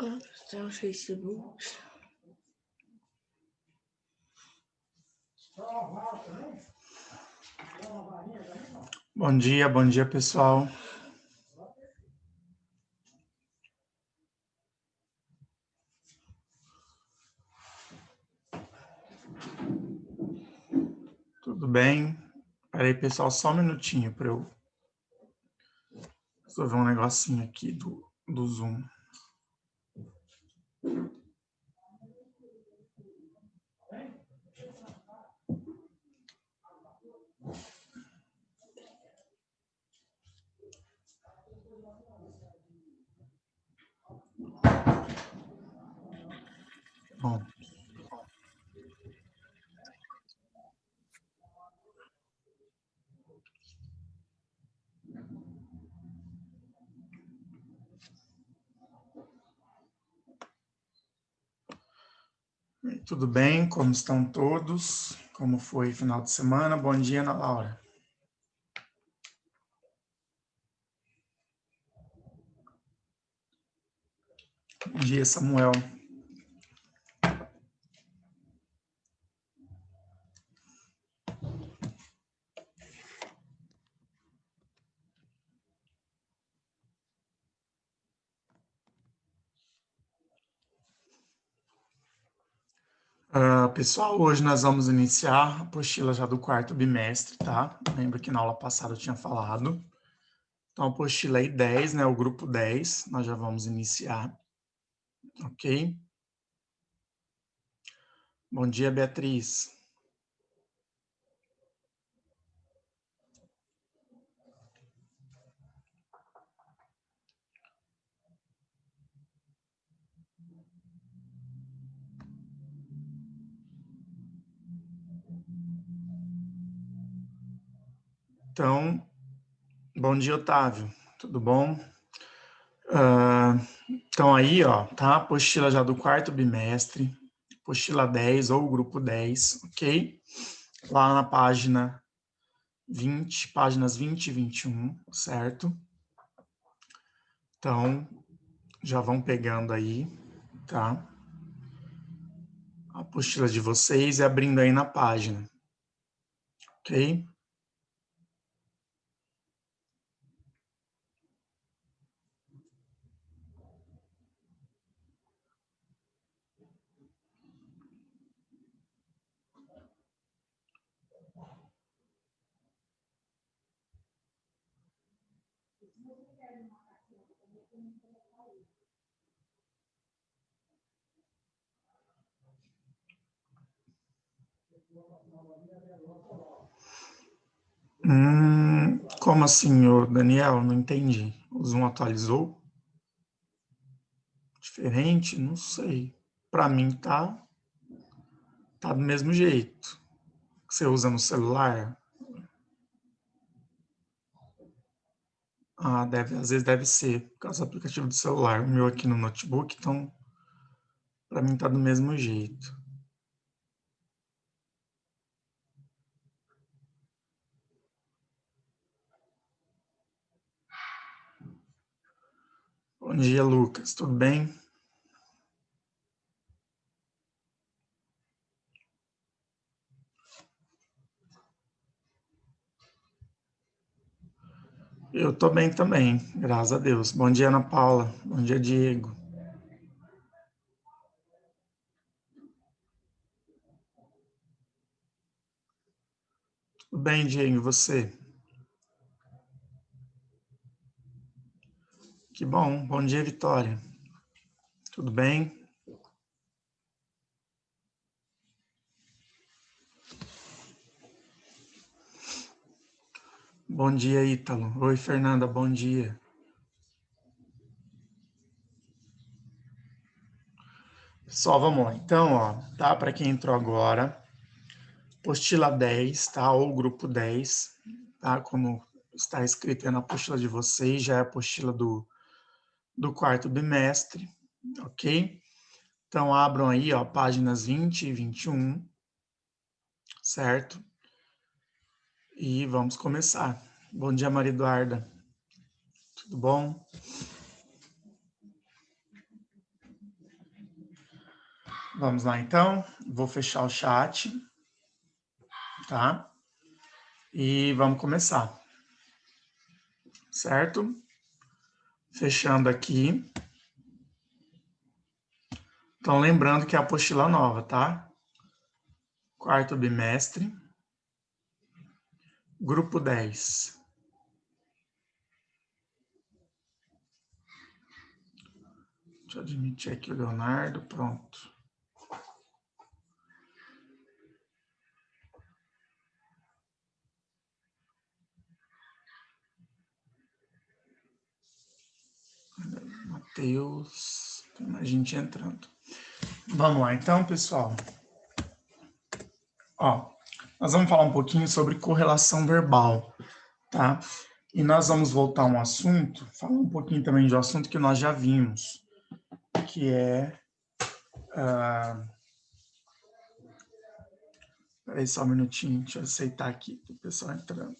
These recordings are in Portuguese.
Está no Facebook. Bom dia, pessoal. Tudo bem? Peraí, pessoal, só um minutinho para eu resolver um negocinho aqui do Zoom. Bom. Tudo bem? Como estão todos? Como foi o final de semana? Bom dia, Ana Laura. Bom dia, Samuel. Pessoal, hoje nós vamos iniciar a apostila já do quarto bimestre, tá? Lembra que na aula passada eu tinha falado. Então, a apostila aí 10, né? O grupo 10, nós já vamos iniciar, ok? Bom dia, Beatriz. Então, bom dia, Otávio. Tudo bom? Então aí, ó, tá? A apostila já do quarto bimestre, apostila 10 ou grupo 10, ok? Lá na página 20, páginas 20 e 21, certo? Então, já vão pegando aí, tá? A apostila de vocês e abrindo aí na página, ok? Como assim, ô Daniel? Não entendi. O Zoom atualizou? Diferente? Não sei. Para mim tá do mesmo jeito. Você usa no celular? Ah, às vezes deve ser, por causa do aplicativo do celular. O meu aqui no notebook, então, para mim tá do mesmo jeito. Bom dia, Lucas. Tudo bem? Eu tô bem também, graças a Deus. Bom dia, Ana Paula. Bom dia, Diego. Tudo bem, Diego, e você? Que bom. Bom dia, Vitória. Tudo bem? Bom dia, Ítalo. Oi, Fernanda, bom dia. Pessoal, vamos lá. Então, ó, tá? Para quem entrou agora, apostila 10, tá? Ou grupo 10, tá? Como está escrito aí na apostila de vocês, já é a apostila do quarto bimestre, ok? Então, abram aí, ó, páginas 20 e 21, certo? E vamos começar. Bom dia, Maria Eduarda. Tudo bom? Vamos lá, então. Vou fechar o chat, tá? E vamos começar, certo? Fechando aqui. Então, lembrando que é a apostila nova, tá? Quarto bimestre, grupo 10. Deixa eu admitir aqui o Leonardo, pronto. Matheus, tem mais gente entrando. Vamos lá, então, pessoal. Ó, nós vamos falar um pouquinho sobre correlação verbal, tá? E nós vamos voltar a um assunto, falar um pouquinho também de um assunto que nós já vimos, que é... Peraí só um minutinho, deixa eu aceitar aqui, o pessoal entrando.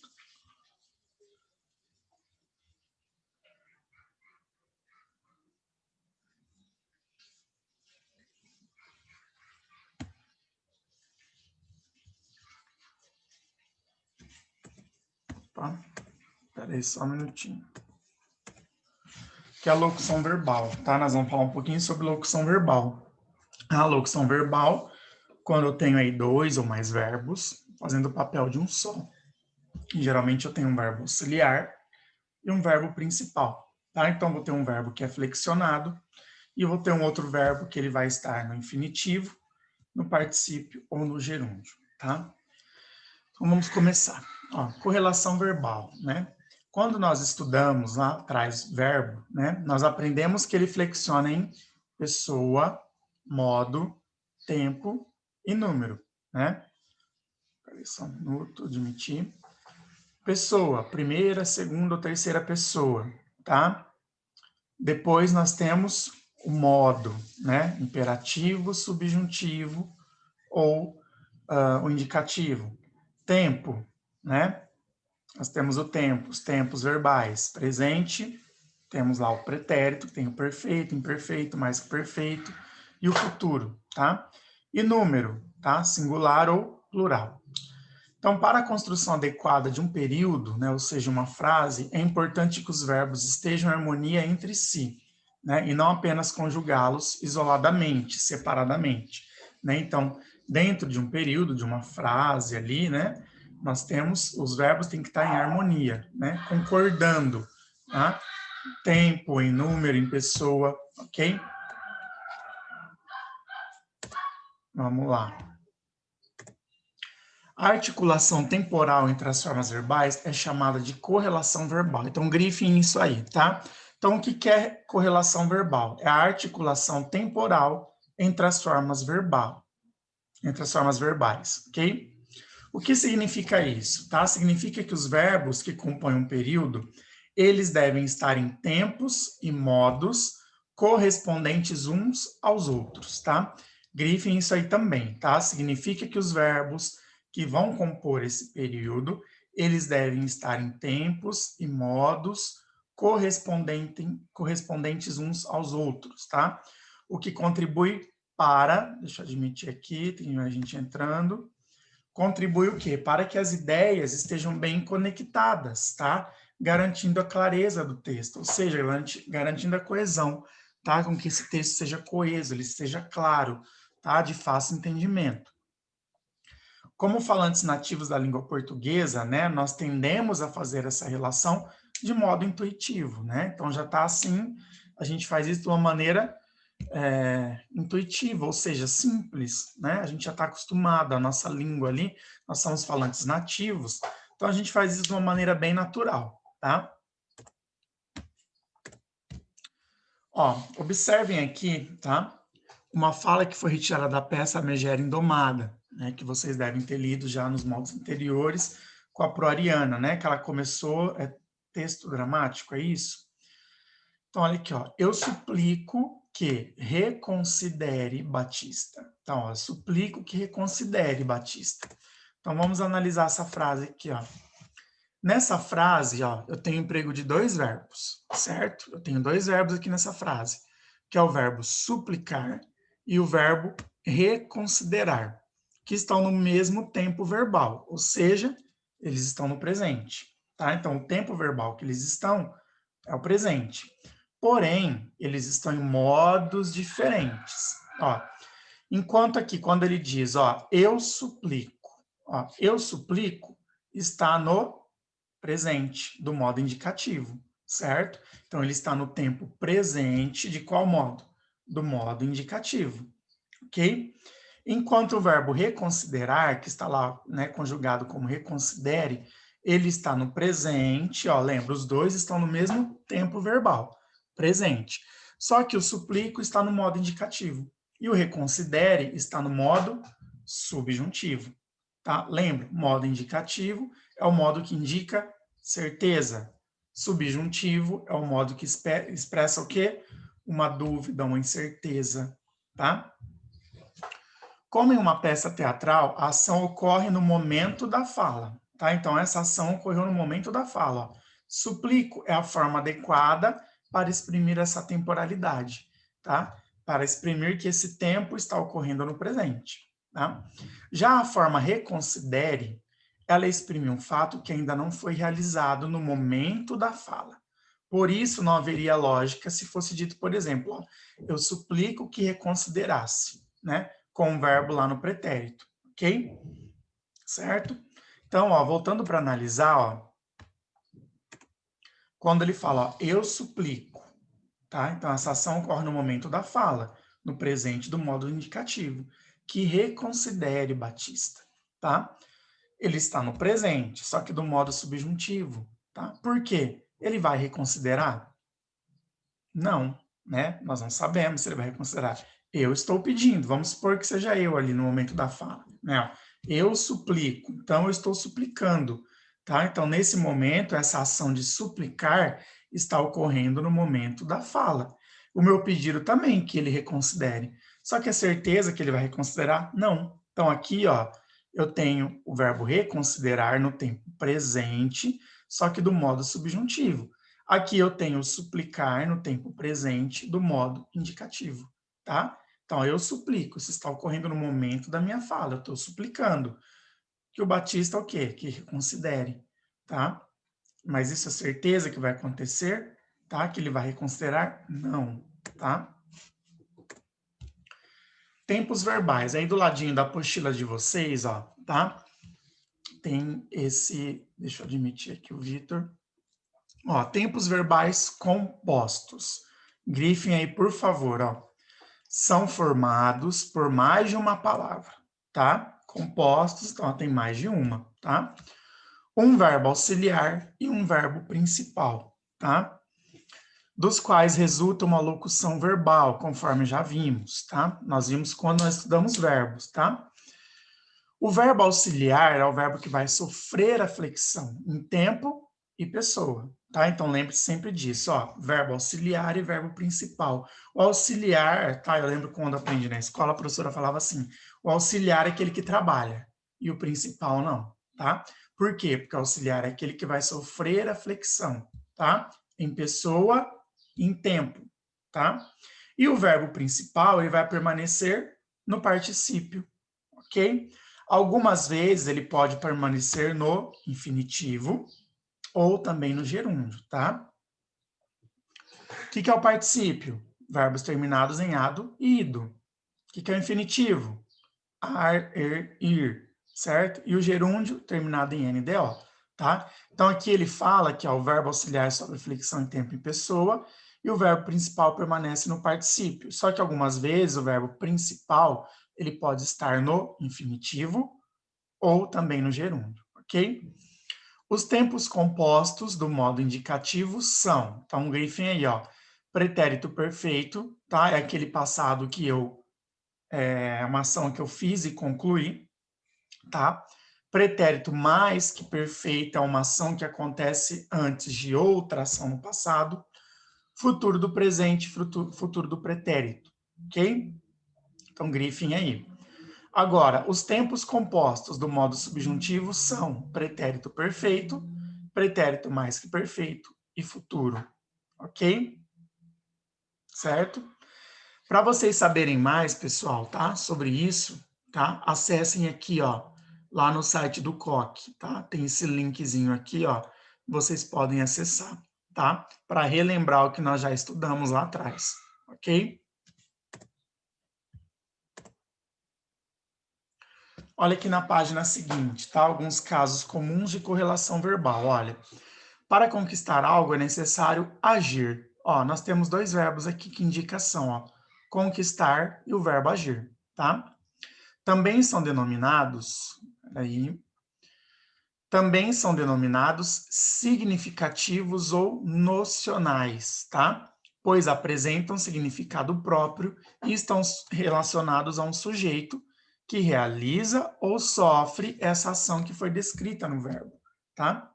Tá? Peraí só um minutinho. Que é a locução verbal, tá? Nós vamos falar um pouquinho sobre locução verbal. A locução verbal, quando eu tenho aí 2 ou mais verbos, fazendo o papel de um só. E, geralmente eu tenho um verbo auxiliar e um verbo principal, tá? Então, vou ter um verbo que é flexionado e eu vou ter um outro verbo que ele vai estar no infinitivo, no particípio ou no gerúndio, tá? Então, vamos começar. Ó, correlação verbal, né? Quando nós estudamos lá atrás verbo, né? Nós aprendemos que ele flexiona em pessoa, modo, tempo e número, né? Peraí só um minuto, admitir. Pessoa, primeira, segunda ou terceira pessoa, tá? Depois nós temos o modo, né? Imperativo, subjuntivo ou o indicativo. Tempo, né? Nós temos o tempo, os tempos verbais. Presente, temos lá o pretérito, que tem o perfeito, imperfeito, mais que perfeito, e o futuro, tá? E número, tá? Singular ou plural. Então, para a construção adequada de um período, né, ou seja, uma frase, é importante que os verbos estejam em harmonia entre si, né, e não apenas conjugá-los isoladamente, separadamente, né? Então, dentro de um período, de uma frase ali, né, nós temos, os verbos têm que estar em harmonia, né, concordando, tá? Tempo, em número, em pessoa, ok? Vamos lá. A articulação temporal entre as formas verbais é chamada de correlação verbal. Então, grifem isso aí, tá? Então, o que é correlação verbal? É a articulação temporal entre as formas verbais, ok? O que significa isso, tá? Significa que os verbos que compõem um período, eles devem estar em tempos e modos correspondentes uns aos outros, tá? Grifem isso aí também, tá? Significa que os verbos que vão compor esse período, eles devem estar em tempos e modos correspondentes uns aos outros, tá? O que contribui para, deixa eu admitir aqui, tem mais gente entrando, contribui o quê? Para que as ideias estejam bem conectadas, tá? Garantindo a clareza do texto, ou seja, garantindo a coesão, tá? Com que esse texto seja coeso, ele seja claro, tá? De fácil entendimento. Como falantes nativos da língua portuguesa, né, nós tendemos a fazer essa relação de modo intuitivo, né? Então já está assim, a gente faz isso de uma maneira intuitiva, ou seja, simples, né? A gente já está acostumado, a nossa língua ali, nós somos falantes nativos, então a gente faz isso de uma maneira bem natural, tá? Ó, observem aqui, tá? Uma fala que foi retirada da peça A Megera Indomada, né? Que vocês devem ter lido já nos moldes anteriores, com a Proariana, né? Que ela começou, texto dramático, é isso? Então, olha aqui, ó. Eu suplico que reconsidere Batista. Então, ó, suplico que reconsidere Batista. Então, vamos analisar essa frase aqui, ó. Nessa frase, ó, eu tenho emprego de 2 verbos, certo? Eu tenho 2 verbos aqui nessa frase, que é o verbo suplicar e o verbo reconsiderar, que estão no mesmo tempo verbal, ou seja, eles estão no presente, tá? Então, o tempo verbal que eles estão é o presente. Porém, eles estão em modos diferentes. Ó, enquanto aqui, quando ele diz, ó, eu suplico, está no presente, do modo indicativo, certo? Então, ele está no tempo presente, de qual modo? Do modo indicativo, ok? Enquanto o verbo reconsiderar, que está lá, né, conjugado como reconsidere, ele está no presente, ó, lembra, os dois estão no mesmo tempo verbal, presente. Só que o suplico está no modo indicativo e o reconsidere está no modo subjuntivo, tá? Lembra, modo indicativo é o modo que indica certeza. Subjuntivo é o modo que expressa o quê? Uma dúvida, uma incerteza, tá? Como em uma peça teatral, a ação ocorre no momento da fala, tá? Então, essa ação ocorreu no momento da fala. Ó. Suplico é a forma adequada para exprimir essa temporalidade, tá? Para exprimir que esse tempo está ocorrendo no presente, tá? Já a forma reconsidere, ela exprime um fato que ainda não foi realizado no momento da fala. Por isso, não haveria lógica se fosse dito, por exemplo, ó, eu suplico que reconsiderasse, né? Com o verbo lá no pretérito, ok? Certo? Então, ó, voltando para analisar, ó, quando ele fala, ó, eu suplico, tá? Então, essa ação ocorre no momento da fala, no presente do modo indicativo, que reconsidere Batista, tá? Ele está no presente, só que do modo subjuntivo, tá? Por quê? Ele vai reconsiderar? Não, né? Nós não sabemos se ele vai reconsiderar. Eu estou pedindo, vamos supor que seja eu ali no momento da fala, né? Eu suplico, então eu estou suplicando, tá? Então, nesse momento, essa ação de suplicar está ocorrendo no momento da fala. O meu pedido também que ele reconsidere. Só que a certeza que ele vai reconsiderar? Não. Então, aqui, ó, eu tenho o verbo reconsiderar no tempo presente, só que do modo subjuntivo. Aqui eu tenho suplicar no tempo presente do modo indicativo, tá? Então, eu suplico, isso está ocorrendo no momento da minha fala, eu estou suplicando. Que o Batista, o quê? Que reconsidere, tá? Mas isso é certeza que vai acontecer, tá? Que ele vai reconsiderar? Não, tá? Tempos verbais. Aí do ladinho da apostila de vocês, ó, tá? Tem esse, deixa eu admitir aqui o Vitor. Ó, tempos verbais compostos. Grifem aí, por favor, ó. São formados por mais de uma palavra, tá? Compostos, então tem mais de uma, tá? Um verbo auxiliar e um verbo principal, tá? Dos quais resulta uma locução verbal, conforme já vimos, tá? Nós vimos quando nós estudamos verbos, tá? O verbo auxiliar é o verbo que vai sofrer a flexão em tempo e pessoa, tá? Então lembre sempre disso, ó, verbo auxiliar e verbo principal. O auxiliar, tá? Eu lembro quando aprendi na escola, a professora falava assim, o auxiliar é aquele que trabalha e o principal não, tá? Por quê? Porque o auxiliar é aquele que vai sofrer a flexão, tá? Em pessoa, em tempo, tá? E o verbo principal, ele vai permanecer no particípio, ok? Algumas vezes ele pode permanecer no infinitivo ou também no gerúndio, tá? O que é o particípio? Verbos terminados em ado e ido. O que é o infinitivo? Ar, ir, certo? E o gerúndio terminado em NDO, tá? Então aqui ele fala que o verbo auxiliar sobre flexão em tempo e pessoa e o verbo principal permanece no particípio. Só que algumas vezes o verbo principal ele pode estar no infinitivo ou também no gerúndio, ok? Os tempos compostos do modo indicativo são, então grifem aí, ó, pretérito perfeito, tá? É aquele passado que é uma ação que eu fiz e concluí, tá? Pretérito mais que perfeito é uma ação que acontece antes de outra ação no passado. Futuro do presente, futuro do pretérito, ok? Então grifem aí. Agora, os tempos compostos do modo subjuntivo são pretérito perfeito, pretérito mais que perfeito e futuro, ok? Certo? Para vocês saberem mais, pessoal, tá? Sobre isso, tá? Acessem aqui, ó, lá no site do COC, tá? Tem esse linkzinho aqui, ó, vocês podem acessar, tá? Para relembrar o que nós já estudamos lá atrás, ok? Olha aqui na página seguinte, tá? Alguns casos comuns de correlação verbal. Olha, para conquistar algo é necessário agir. Ó, nós temos dois verbos aqui que indicação, ó, conquistar e o verbo agir, tá? Também são denominados, aí, também são denominados significativos ou nocionais, tá? Pois apresentam significado próprio e estão relacionados a um sujeito que realiza ou sofre essa ação que foi descrita no verbo, tá?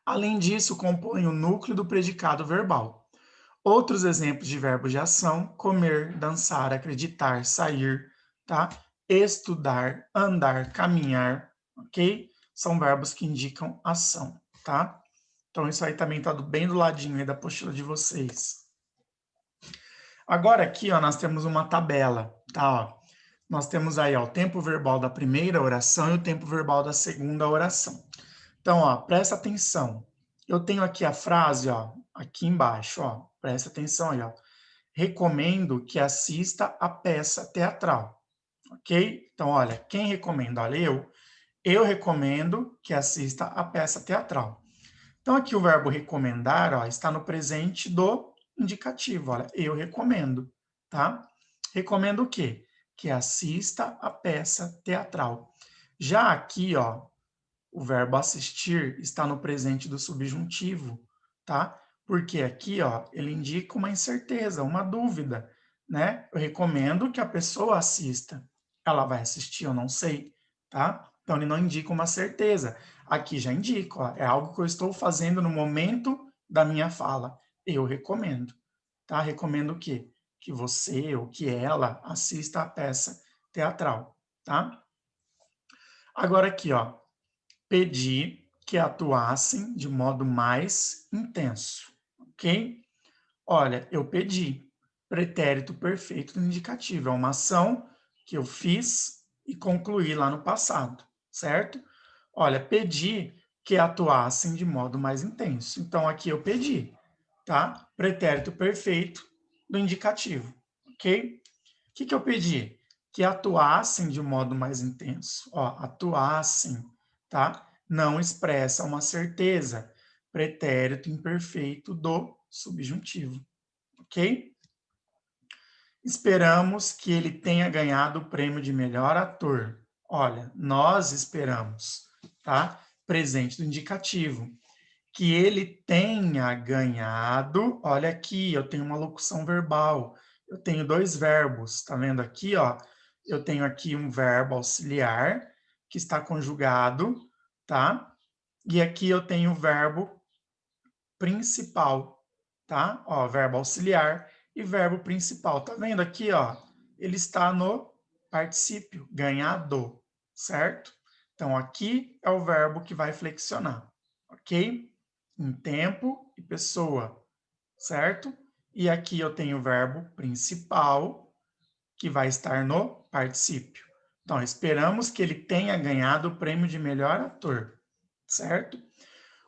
Além disso, compõem o núcleo do predicado verbal. Outros exemplos de verbos de ação: comer, dançar, acreditar, sair, tá? Estudar, andar, caminhar, ok? São verbos que indicam ação, tá? Então, isso aí também está bem do ladinho aí da apostila de vocês. Agora aqui, ó, nós temos uma tabela, tá? Ó, nós temos aí, ó, o tempo verbal da primeira oração e o tempo verbal da segunda oração. Então, ó, presta atenção. Eu tenho aqui a frase, ó, aqui embaixo, ó. Presta atenção aí, ó. Recomendo que assista a peça teatral, ok? Então, olha, quem recomenda? Olha, eu recomendo que assista a peça teatral. Então, aqui o verbo recomendar, ó, está no presente do indicativo, olha, eu recomendo, tá? Recomendo o quê? Que assista a peça teatral. Já aqui, ó, o verbo assistir está no presente do subjuntivo, tá? Porque aqui, ó, ele indica uma incerteza, uma dúvida, né? Eu recomendo que a pessoa assista. Ela vai assistir, eu não sei, tá? Então, ele não indica uma certeza. Aqui já indica, ó, é algo que eu estou fazendo no momento da minha fala. Eu recomendo, tá? Recomendo o quê? Que você ou que ela assista a peça teatral, tá? Agora aqui, ó, pedi que atuassem de modo mais intenso, ok? Olha, eu pedi, pretérito perfeito do indicativo, é uma ação que eu fiz e concluí lá no passado, certo? Olha, pedi que atuassem de modo mais intenso. Então, aqui eu pedi, tá? Pretérito perfeito do indicativo, ok? O que eu pedi? Que atuassem de modo mais intenso. Ó, atuassem, tá? Não expressa uma certeza. Pretérito imperfeito do subjuntivo, ok? Esperamos que ele tenha ganhado o prêmio de melhor ator. Olha, nós esperamos, tá? Presente do indicativo. Que ele tenha ganhado. Olha aqui, eu tenho uma locução verbal. Eu tenho dois verbos, tá vendo aqui, ó? Eu tenho aqui um verbo auxiliar que está conjugado, tá? E aqui eu tenho o verbo principal, tá? Ó, verbo auxiliar e verbo principal. Tá vendo aqui, ó? Ele está no particípio, ganhado, certo? Então, aqui é o verbo que vai flexionar, ok? Em tempo e pessoa, certo? E aqui eu tenho o verbo principal, que vai estar no particípio. Então, esperamos que ele tenha ganhado o prêmio de melhor ator, certo?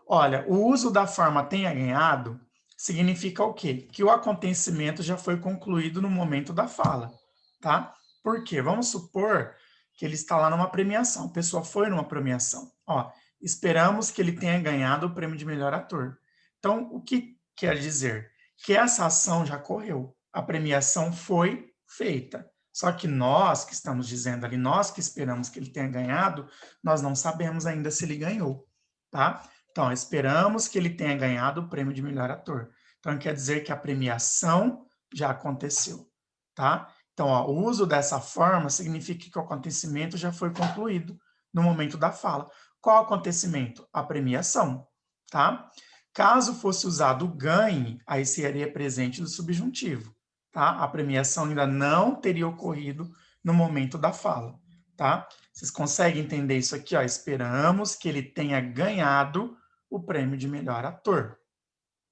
Olha, o uso da forma tenha ganhado significa o quê? Que o acontecimento já foi concluído no momento da fala, tá? Por quê? Vamos supor que ele está lá numa premiação, a pessoa foi numa premiação. Ó, esperamos que ele tenha ganhado o prêmio de melhor ator. Então, o que quer dizer? Que essa ação já correu, a premiação foi feita. Só que nós que estamos dizendo ali, nós que esperamos que ele tenha ganhado, nós não sabemos ainda se ele ganhou, tá? Então, esperamos que ele tenha ganhado o prêmio de melhor ator. Então, quer dizer que a premiação já aconteceu, tá? Então, ó, o uso dessa forma significa que o acontecimento já foi concluído no momento da fala. Qual acontecimento? A premiação, tá? Caso fosse usado o ganhe, aí seria presente do subjuntivo, tá? A premiação ainda não teria ocorrido no momento da fala, tá? Vocês conseguem entender isso aqui, ó? Esperamos que ele tenha ganhado o prêmio de melhor ator,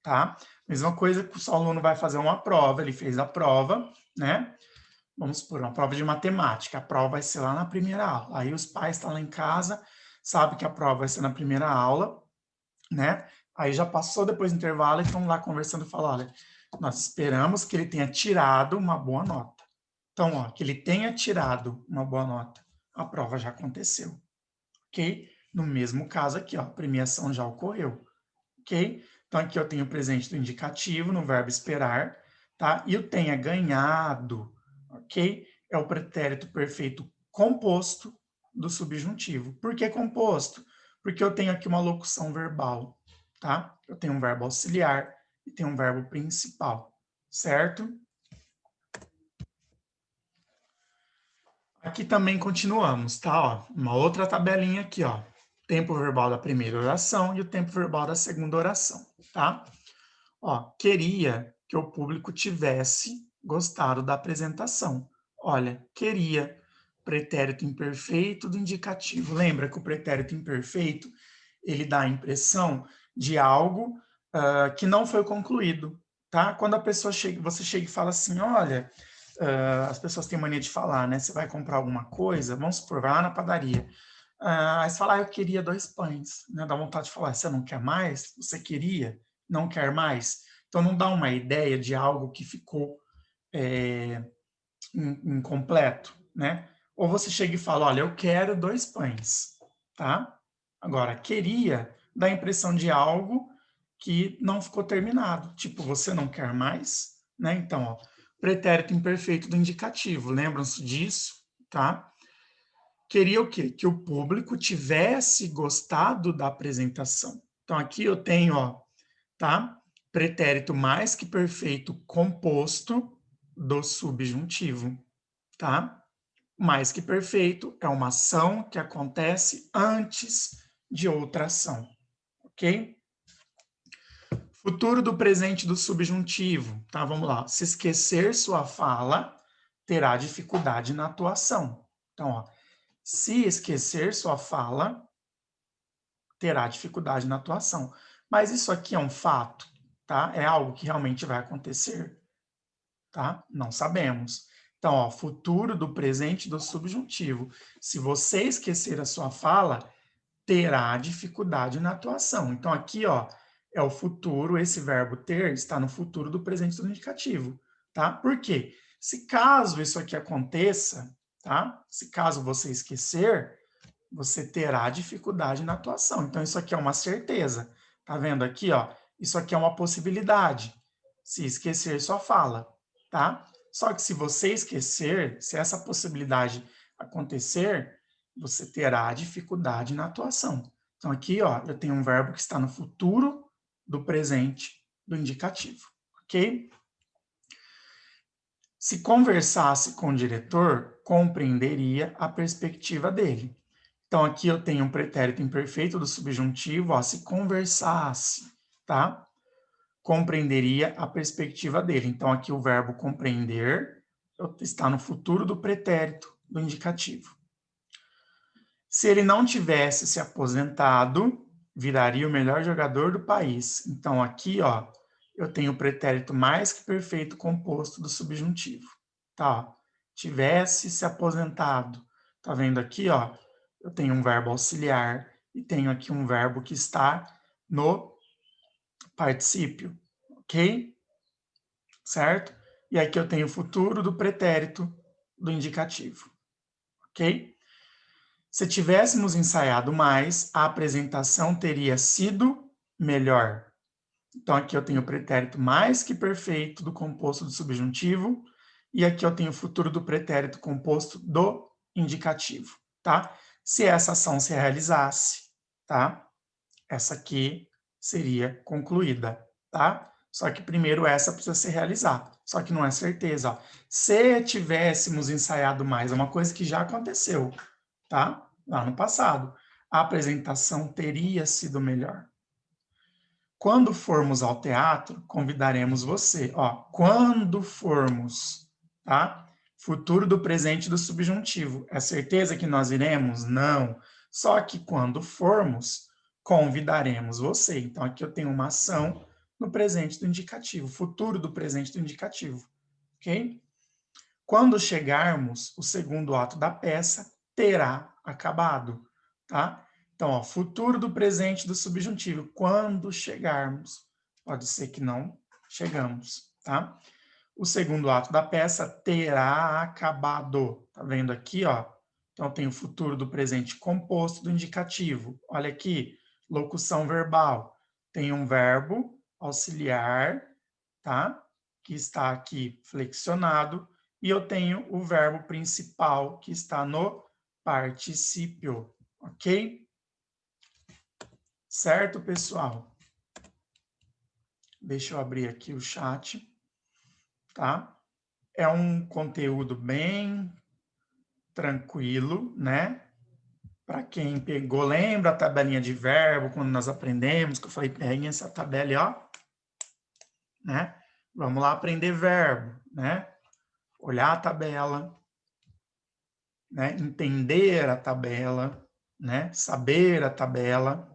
tá? Mesma coisa que o seu aluno vai fazer uma prova, ele fez a prova, né? Vamos supor, uma prova de matemática, a prova vai ser lá na primeira aula. Aí os pais estão lá em casa, sabem que a prova vai ser na primeira aula, né? Aí já passou depois do intervalo e estão lá conversando e falam, olha, nós esperamos que ele tenha tirado uma boa nota. Então, ó, que ele tenha tirado uma boa nota. A prova já aconteceu, ok? No mesmo caso aqui, ó, a premiação já ocorreu, ok? Então, aqui eu tenho o presente do indicativo no verbo esperar, tá? E o tenha ganhado, ok? É o pretérito perfeito composto do subjuntivo. Por que composto? Porque eu tenho aqui uma locução verbal, tá? Eu tenho um verbo auxiliar e tenho um verbo principal, certo? Aqui também continuamos, tá? Ó, uma outra tabelinha aqui, ó. Tempo verbal da primeira oração e o tempo verbal da segunda oração, tá? Ó, queria que o público tivesse gostado da apresentação. Olha, queria, pretérito imperfeito do indicativo. Lembra que o pretérito imperfeito, ele dá a impressão de algo que não foi concluído, tá? Quando a pessoa chega, você chega e fala assim, olha, as pessoas têm mania de falar, né? Você vai comprar alguma coisa, vamos supor, vai lá na padaria. Aí você fala, eu queria 2 pães, né? Dá vontade de falar, você não quer mais? Você queria? Não quer mais? Então, não dá uma ideia de algo que ficou incompleto, né? Ou você chega e fala, olha, eu quero 2 pães, tá? Agora, queria dá a impressão de algo que não ficou terminado, tipo, você não quer mais, né? Então, ó, pretérito imperfeito do indicativo, lembram-se disso, tá? Queria o quê? Que o público tivesse gostado da apresentação. Então, aqui eu tenho, ó, tá? Pretérito mais que perfeito composto do subjuntivo, tá? Mais que perfeito é uma ação que acontece antes de outra ação, ok? Futuro do presente do subjuntivo, tá? Vamos lá. Se esquecer sua fala, terá dificuldade na atuação. Então, ó, se esquecer sua fala, terá dificuldade na atuação. Mas isso aqui é um fato, tá? É algo que realmente vai acontecer, tá? Não sabemos. Então, ó, futuro do presente do subjuntivo. Se você esquecer a sua fala, terá dificuldade na atuação. Então, aqui, ó, é o futuro, esse verbo ter está no futuro do presente do indicativo, tá? Por quê? Se caso isso aqui aconteça, tá? Se caso você esquecer, você terá dificuldade na atuação. Então, isso aqui é uma certeza. Tá vendo aqui, ó? Isso aqui é uma possibilidade. Se esquecer, só fala, tá? Só que se você esquecer, se essa possibilidade acontecer, você terá dificuldade na atuação. Então, aqui, ó, eu tenho um verbo que está no futuro do presente do indicativo, ok? Se conversasse com o diretor, compreenderia a perspectiva dele. Então, aqui eu tenho um pretérito imperfeito do subjuntivo, ó, se conversasse, tá? Compreenderia a perspectiva dele. Então, aqui o verbo compreender está no futuro do pretérito do indicativo. Se ele não tivesse se aposentado, viraria o melhor jogador do país. Então, aqui, ó, eu tenho o pretérito mais que perfeito composto do subjuntivo. Tá? Tivesse se aposentado. Tá vendo aqui, ó? Eu tenho um verbo auxiliar e tenho aqui um verbo que está no particípio, ok? Certo? E aqui eu tenho o futuro do pretérito do indicativo, ok? Se tivéssemos ensaiado mais, a apresentação teria sido melhor. Então, aqui eu tenho o pretérito mais que perfeito do composto do subjuntivo, e aqui eu tenho o futuro do pretérito composto do indicativo, tá? Se essa ação se realizasse, tá? Essa aqui seria concluída, tá? Só que primeiro essa precisa se realizar. Só que não é certeza, ó. Se tivéssemos ensaiado mais, é uma coisa que já aconteceu, tá? Lá no passado. A apresentação teria sido melhor. Quando formos ao teatro, convidaremos você. Ó, quando formos, tá? Futuro do presente do subjuntivo. É certeza que nós iremos? Não. Só que quando formos, convidaremos você. Então, aqui eu tenho uma ação no presente do indicativo, futuro do presente do indicativo, ok? Quando chegarmos, o segundo ato da peça terá acabado, tá? Então, ó, futuro do presente do subjuntivo, quando chegarmos. Pode ser que não chegamos, tá? O segundo ato da peça terá acabado. Tá vendo aqui, ó? Então, tem o futuro do presente composto do indicativo. Olha aqui, locução verbal. Tem um verbo auxiliar, tá? Que está aqui flexionado. E eu tenho o verbo principal, que está no particípio, ok? Certo, pessoal? Deixa eu abrir aqui o chat, tá? É um conteúdo bem tranquilo, né? Para quem pegou, lembra a tabelinha de verbo, quando nós aprendemos, que eu falei, peguem essa tabela, ó, né? Vamos lá aprender verbo, né? Olhar a tabela, né? Entender a tabela, né? Saber a tabela.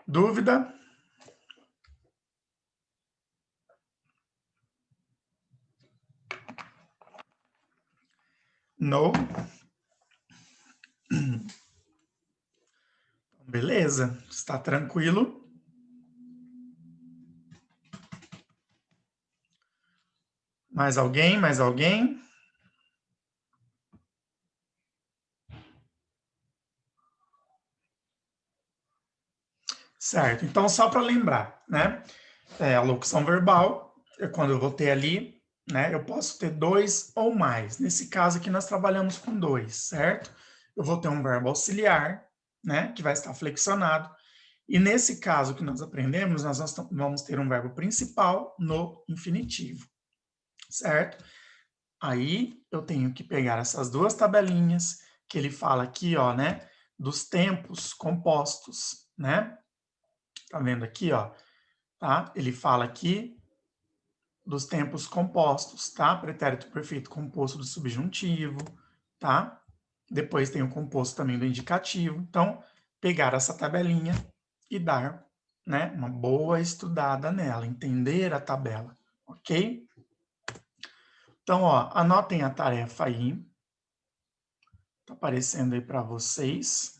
Dúvida? No? Beleza, está tranquilo? Mais alguém? Mais alguém? Certo, então só para lembrar, né? A locução verbal, quando eu vou ter ali, né? Eu posso ter dois ou mais. Nesse caso aqui nós trabalhamos com dois, certo? Eu vou ter um verbo auxiliar, né? Que vai estar flexionado. E nesse caso que nós aprendemos, nós vamos ter um verbo principal no infinitivo, certo? Aí eu tenho que pegar essas duas tabelinhas que ele fala aqui, ó, né? Dos tempos compostos, né? Tá vendo aqui, ó? Tá? Ele fala aqui dos tempos compostos, tá? Pretérito perfeito composto do subjuntivo, tá? Depois tem o composto também do indicativo. Então, pegar essa tabelinha e dar, né, uma boa estudada nela, entender a tabela, ok? Então, ó, anotem a tarefa aí. Tá aparecendo aí para vocês.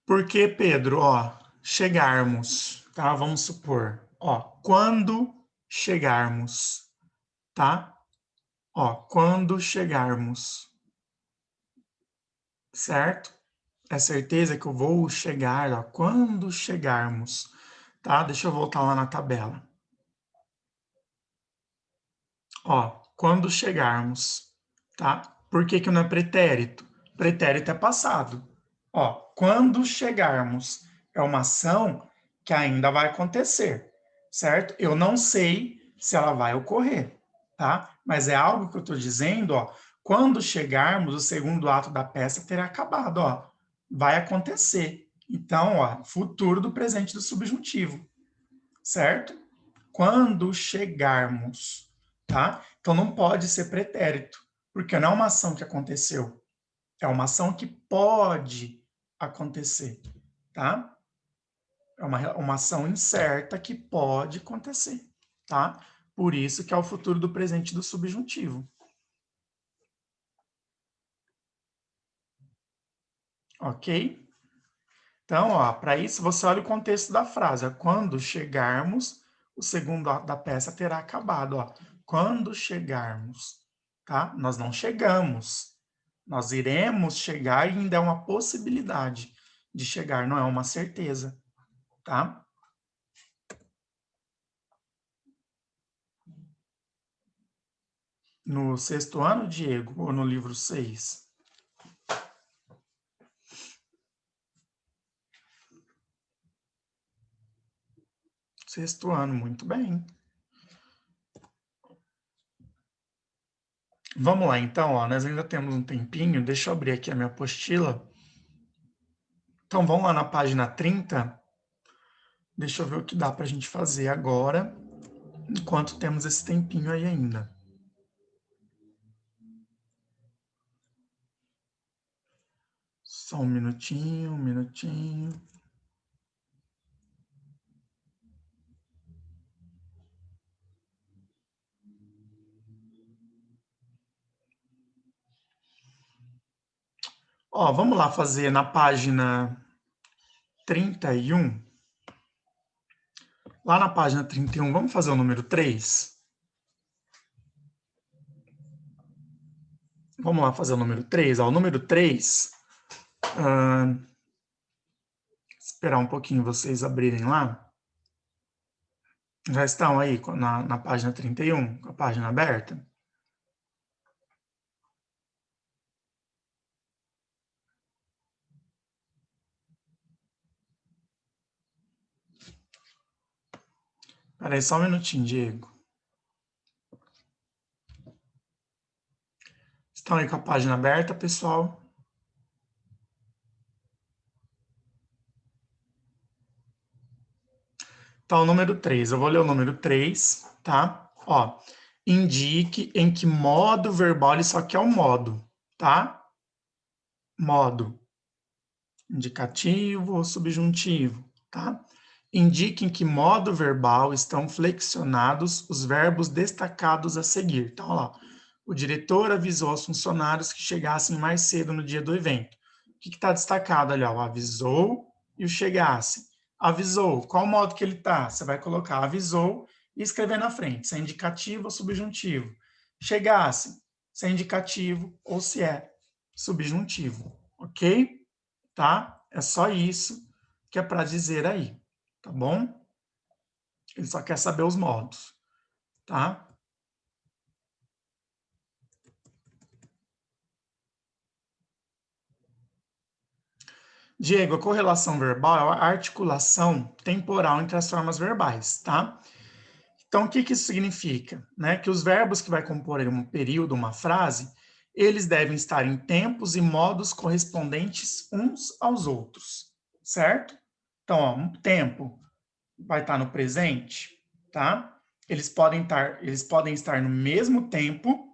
Por que, Pedro? Ó, chegarmos, tá? Vamos supor, ó, quando chegarmos, tá? Ó, quando chegarmos, certo? É certeza que eu vou chegar, ó, quando chegarmos, tá? Deixa eu voltar lá na tabela. Ó, quando chegarmos, tá? Por que que não é pretérito? Pretérito é passado. Ó, quando chegarmos é uma ação que ainda vai acontecer, certo? Eu não sei se ela vai ocorrer, tá? Mas é algo que eu estou dizendo, ó. Quando chegarmos, o segundo ato da peça terá acabado, ó. Vai acontecer. Então, ó, futuro do presente do subjuntivo, certo? Quando chegarmos, tá? Então não pode ser pretérito, porque não é uma ação que aconteceu, é uma ação que pode acontecer, tá? É uma ação incerta que pode acontecer, tá? Por isso que é o futuro do presente do subjuntivo. Ok? Então, ó, para isso você olha o contexto da frase. Ó, quando chegarmos, o segundo ato da peça terá acabado. Ó. Quando chegarmos, tá? Nós não chegamos. Nós iremos chegar e ainda é uma possibilidade de chegar, não é uma certeza, tá? No sexto ano, Diego, ou no livro 6? Sexto ano, muito bem. Vamos lá, então, ó, nós ainda temos um tempinho, deixa eu abrir aqui a minha apostila. Então, vamos lá na página 30. Deixa eu ver o que dá para a gente fazer agora. enquanto temos esse tempinho aí ainda. Só um minutinho, um minutinho. Ó, vamos lá fazer na página 31. Lá na página 31, vamos fazer o número 3? Vamos lá fazer o número 3. Ó, o número 3, esperar um pouquinho vocês abrirem lá. Já estão aí na página 31, com a página aberta? Espera aí só um minutinho, Diego. Estão aí com a página aberta, pessoal? Então, o número 3. Eu vou ler o número 3, tá? Ó, indique em que modo verbal, isso aqui é o modo, tá? Modo. Indicativo ou subjuntivo, tá? Indique em que modo verbal estão flexionados os verbos destacados a seguir. Então, olha lá. O diretor avisou aos funcionários que chegassem mais cedo no dia do evento. O que está destacado ali? Ó? O avisou e o chegasse. Avisou. Qual modo que ele está? Você vai colocar avisou e escrever na frente, se é indicativo ou subjuntivo. Chegasse, se é indicativo ou se é subjuntivo, ok? Tá? É só isso que é para dizer aí, tá bom? Ele só quer saber os modos, tá? Diego, a correlação verbal é a articulação temporal entre as formas verbais, tá? Então, o que isso significa? Né? Que os verbos que vai compor um período, uma frase, eles devem estar em tempos e modos correspondentes uns aos outros, certo? Então, ó, um tempo vai estar no presente, tá? Eles podem estar no mesmo tempo,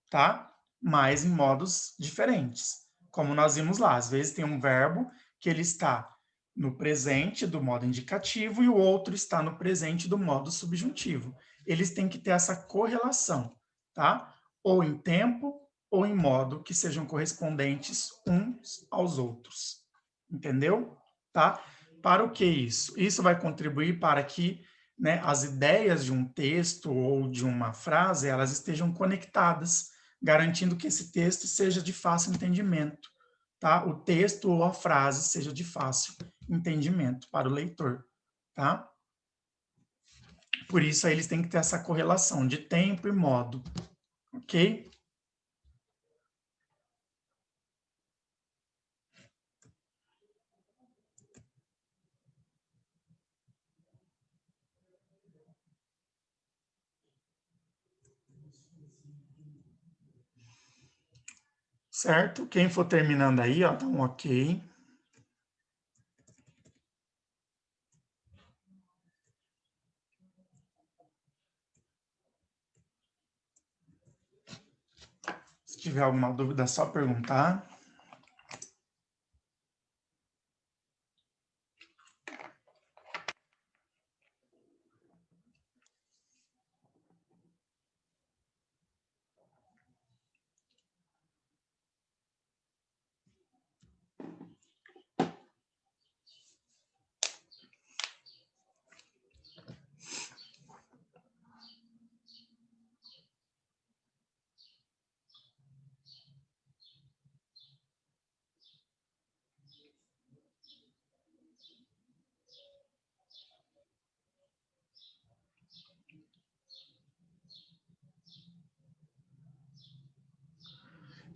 tá? Mas em modos diferentes. Como nós vimos lá, às vezes tem um verbo que ele está no presente do modo indicativo e o outro está no presente do modo subjuntivo. Eles têm que ter essa correlação, tá? Ou em tempo ou em modo que sejam correspondentes uns aos outros. Entendeu? Tá? Para o que isso? Isso vai contribuir para que, né, as ideias de um texto ou de uma frase elas estejam conectadas, garantindo que esse texto seja de fácil entendimento, tá? O texto ou a frase seja de fácil entendimento para o leitor, tá? Por isso aí eles têm que ter essa correlação de tempo e modo, ok? Certo? Quem for terminando aí, ó, dá um ok. Se tiver alguma dúvida, é só perguntar.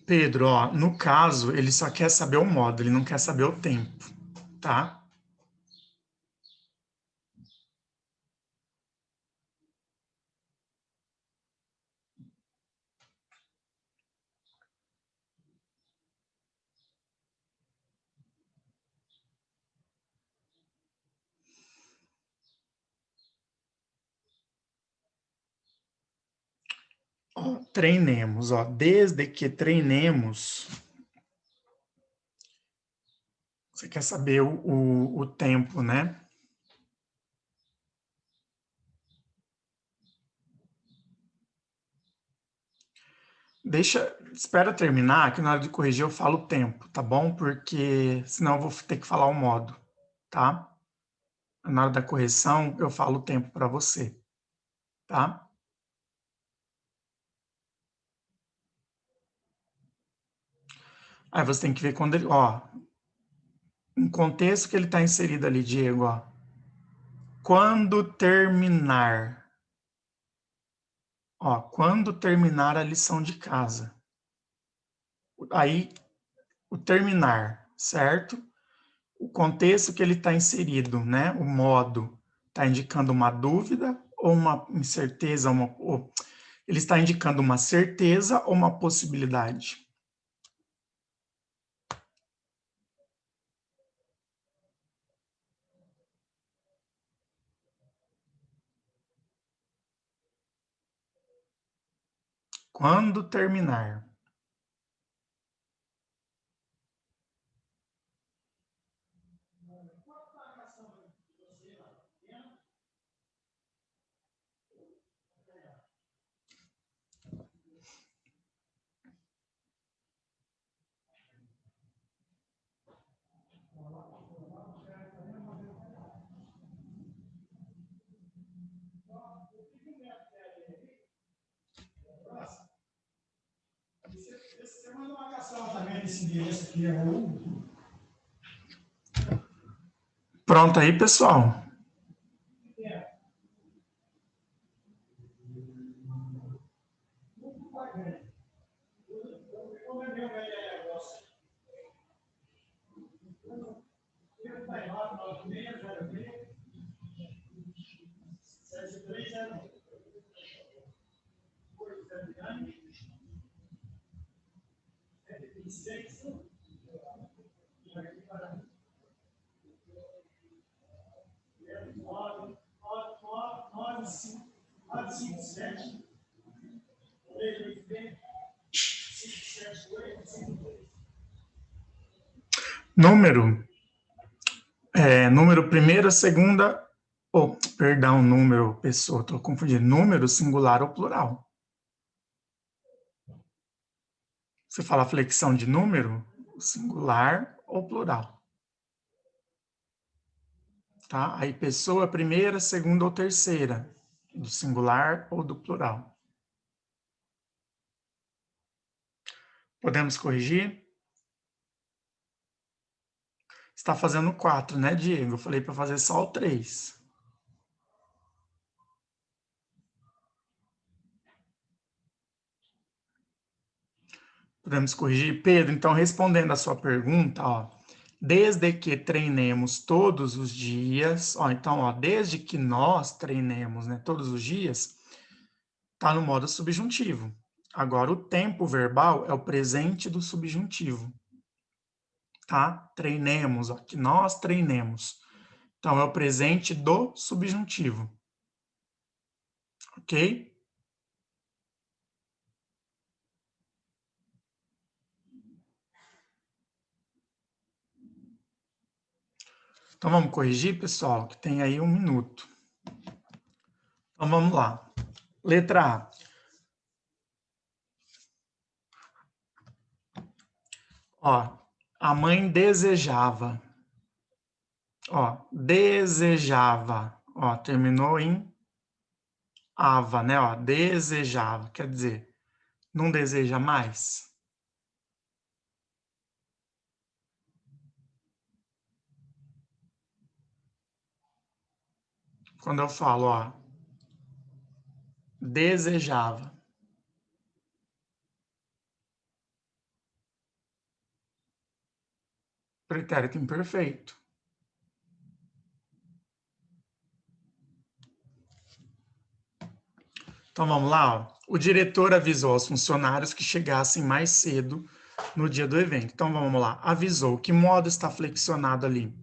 Pedro, ó, no caso, ele só quer saber o modo, ele não quer saber o tempo, tá? Ó, treinemos, ó, desde que treinemos. Você quer saber o tempo, né? Espera terminar, que na hora de corrigir eu falo o tempo, tá bom? Porque senão eu vou ter que falar o modo, tá? Na hora da correção eu falo o tempo para você, tá? Aí você tem que ver quando ele, ó, em contexto que ele está inserido ali, Diego, ó. Quando terminar, ó, quando terminar a lição de casa. Aí, o terminar, certo? O contexto que ele está inserido, né? O modo, está indicando uma dúvida ou uma incerteza, ele está indicando uma certeza ou uma possibilidade? Quando terminar. Você manda uma caçamba também desse endereço aqui, Pronto aí, pessoal? Número primeira, segunda, perdão, número, pessoa, estou confundindo, número singular ou plural. Você fala flexão de número, singular ou plural. Tá? Aí pessoa primeira, segunda ou terceira, do singular ou do plural. Podemos corrigir? Está fazendo 4, né, Diego? Eu falei para fazer só o 3. Podemos corrigir? Pedro, então, respondendo a sua pergunta, ó, desde que treinemos todos os dias, ó, então, ó, desde que nós treinemos, né, todos os dias, tá no modo subjuntivo. Agora, o tempo verbal é o presente do subjuntivo, tá? Treinemos, ó, que nós treinemos. Então, é o presente do subjuntivo. Ok? Então, vamos corrigir, pessoal, que tem aí 1 minuto. Então, vamos lá. Letra A. Ó, a mãe desejava. Ó, desejava. Ó, terminou em ava, né? Ó, desejava. Quer dizer, não deseja mais? Quando eu falo, ó, desejava. Pretérito imperfeito. Então vamos lá, ó. O diretor avisou aos funcionários que chegassem mais cedo no dia do evento. Então vamos lá. Avisou. Que modo está flexionado ali?